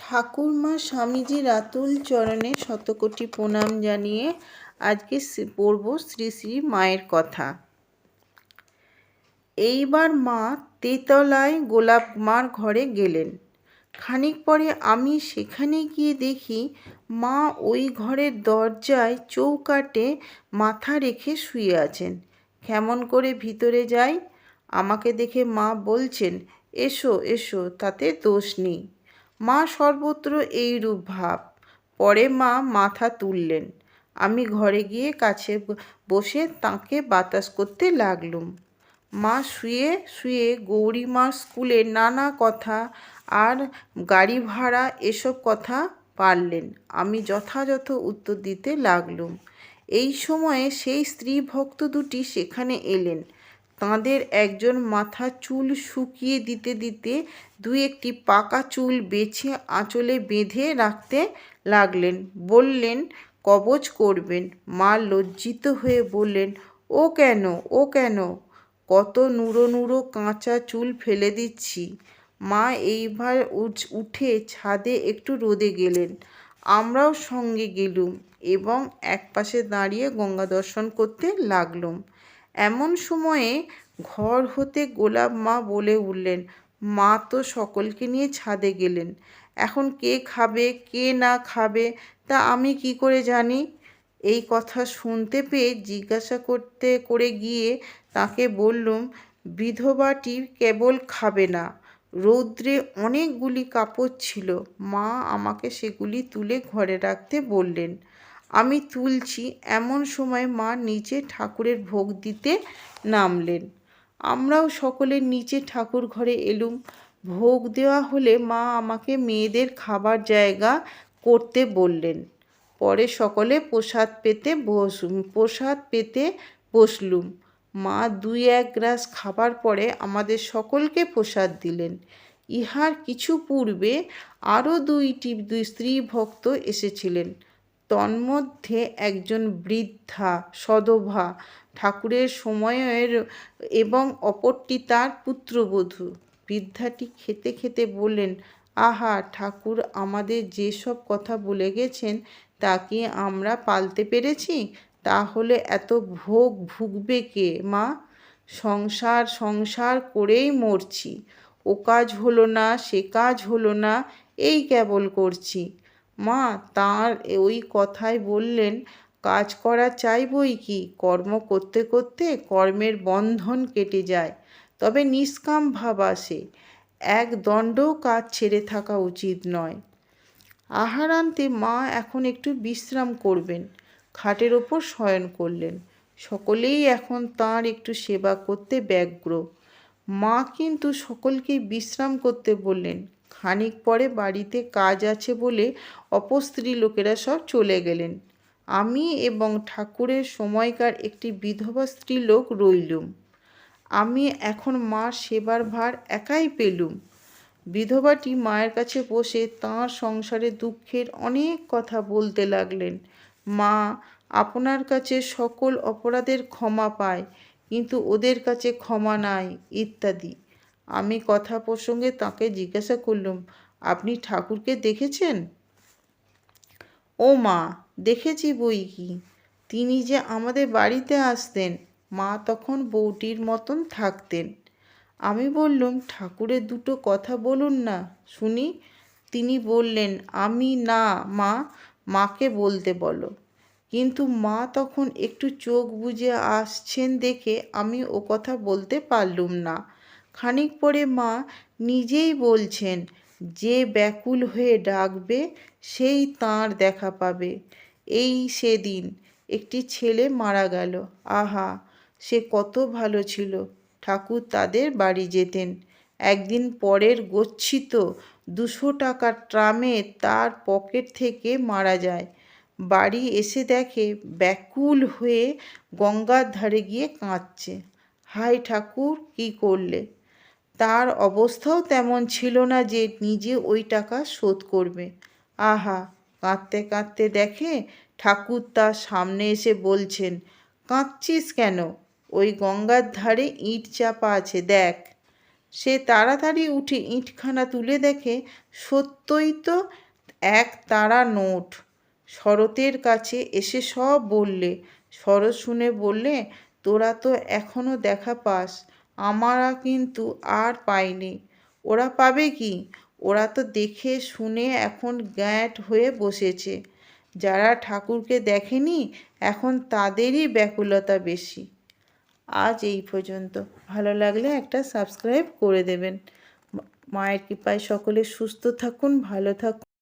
ঠাকুরমা স্বামীজির আতুল চরণে শতকোটি প্রণাম জানিয়ে আজকে পড়ব শ্রী শ্রী মায়ের কথা। এইবার মা তেতলায় গোলাপ মার ঘরে গেলেন। খানিক পরে আমি সেখানে গিয়ে দেখি মা ওই ঘরের দরজায় চৌকাঠে মাথা রেখে শুয়ে আছেন। কেমন করে ভিতরে যাই? আমাকে দেখে মা বলছেন, এসো এসো, তাতে দোষ নেই। মা সর্বত্র এইরূপ ভাব। পরে মা মাথা তুললেন। আমি ঘরে গিয়ে কাছে বসে তাঁকে বাতাস করতে লাগলুম। মা শুয়ে শুয়ে গৌরীমার স্কুলের নানা কথা আর গাড়ি ভাড়া এসব কথা পারলেন। আমি যথাযথ উত্তর দিতে লাগলুম। এই সময়ে সেই স্ত্রী ভক্ত দুটি সেখানে এলেন। তাঁদের একজন মাথার চুল শুকিয়ে দিতে দিতে দুই একটি পাকা চুল বেছে আঁচলে বেঁধে রাখতে লাগলেন। বললেন কবজ করবেন। মা লজ্জিত হয়ে বললেন, ও কেন, ও কেন? কত নুড়ো নুড়ো কাঁচা চুল ফেলে দিচ্ছি। মা এইবার উঠে ছাদে একটু রোদে গেলেন। আমরাও সঙ্গে গেলুম এবং একপাশে দাঁড়িয়ে গঙ্গা দর্শন করতে লাগলুম। এমন সময়ে ঘর হতে গোলাপ মা বলে উঠলেন, মা তো সকলকে নিয়ে ছাদে গেলেন। এখন কে খাবে কে না খাবে তা আমি কি করে জানি? এই কথা শুনতে পেয়ে জিজ্ঞাসা করে গিয়ে তাকে বললুম, বিধবাটি কেবল খাবে না, রৌদ্রে অনেকগুলি কাপড় ছিল। মা আমাকে সেগুলি তুলে ঘরে রাখতে বললেন। আমি তুলছি, এমন সময় মা নিচে ঠাকুরের ভোগ দিতে নামলেন। আমরাও সকলে নিচে ঠাকুর ঘরে এলুম। ভোগ দেওয়া হলে মা আমাকে মেয়েদের খাবার জায়গা করতে বললেন। পরে সকলে প্রসাদ পেতে বসলুম। মা দুই এক গ্রাস খাবার পরে আমাদের সকলকে প্রসাদ দিলেন। ইহার কিছু পূর্বে আরও দুই স্ত্রী ভক্ত এসেছিলেন। তন্মধ্যে একজন বৃদ্ধা সধবা ঠাকুরের সময়ের এবং অপরটি তার পুত্রবধূ। বৃদ্ধাটি খেতে খেতে বললেন, আহা, ঠাকুর আমাদের যেসব কথা বলে গেছেন তা কি আমরা পালতে পেরেছি? তাহলে এত ভোগ ভুগবে কে মা? সংসার করেই মরছি। ও কাজ হলো না, সে কাজ হলো না, এই কেবল করছি। মা তাঁর ওই কথায় বললেন, কাজ করা চাই বই কি, কর্ম করতে করতে কর্মের বন্ধন কেটে যায়, তবে নিষ্কাম ভাব আসে। এক দণ্ডও কাজ ছেড়ে থাকা উচিত নয়। আহারান্তে মা এখন একটু বিশ্রাম করবেন। খাটের ওপর শয়ন করলেন। সকলেই এখন তাঁর একটু সেবা করতে ব্যগ্র। মা কিন্তু সকলকে বিশ্রাম করতে বললেন। খানিক পরে বাড়িতে কাজ আছে বলে অপর স্ত্রী লোকেরা সব চলে গেলেন। আমি এবং ঠাকুরের সময়কার একটি বিধবা স্ত্রীলোক রইলুম। আমি এখন মার সেবার ভার একাই পেলুম। বিধবাটি মায়ের কাছে বসে তাঁর সংসারে দুঃখের অনেক কথা বলতে লাগলেন। মা আপনার কাছে সকল অপরাধের ক্ষমা পায়, কিন্তু ওদের কাছে ক্ষমা নাই, ইত্যাদি। আমি কথা প্রসঙ্গে তাঁকে জিজ্ঞাসা করলুম, আপনি ঠাকুরকে দেখেছেন? ও মা, দেখেছি বই কি। তিনি যে আমাদের বাড়িতে আসতেন। মা তখন বউটির মতন থাকতেন। আমি বললুম, ঠাকুরের দুটো কথা বলুন না শুনি। তিনি বললেন, আমি না মা, মাকে বলতে বলো। কিন্তু মা তখন একটু চোখ বুজে আসছেন দেখে আমি ও কথা বলতে পারলুম না। খানিক পরে মা নিজেই বলছেন, যে ব্যাকুল হয়ে ডাকবে সেই তাঁর দেখা পাবে। এই সেদিন একটি ছেলে মারা গেল। আহা, সে কত ভালো ছিল। ঠাকুর তাদের বাড়ি যেতেন। একদিন পরের গচ্ছিত 200 টাকার ট্রামে তার পকেট থেকে মারা যায়। বাড়ি এসে দেখে ব্যাকুল হয়ে গঙ্গার ধারে গিয়ে কাঁদছে। হায় ঠাকুর, কি করলে? তার অবস্থাও তেমন ছিল না যে নিজে ওই টাকা শোধ করবে। আহা, কাঁদতে কাঁদতে দেখে ঠাকুর তার সামনে এসে বলছেন, কাঁদছিস কেন? ওই গঙ্গার ধারে ইট চাপা আছে, দেখ। সে তাড়াতাড়ি উঠে ইঁটখানা তুলে দেখে সত্যই তো এক তাড়া নোট। শরতের কাছে এসে সব বললে। শরৎ শুনে বললে, তোরা তো এখনো দেখা পাস, আমরা কিন্তু আর পাইনি। ওরা পাবে কি? ওরা তো দেখে শুনে এখন গ্যাঁট হয়ে বসেছে। যারা ঠাকুরকে দেখেনি এখন তাদেরই ব্যাকুলতা বেশি। আজ এই পর্যন্ত। ভালো লাগলে একটা সাবস্ক্রাইব করে দেবেন। মায়ের কৃপায় সকলে সুস্থ থাকুন, ভালো থাকুন।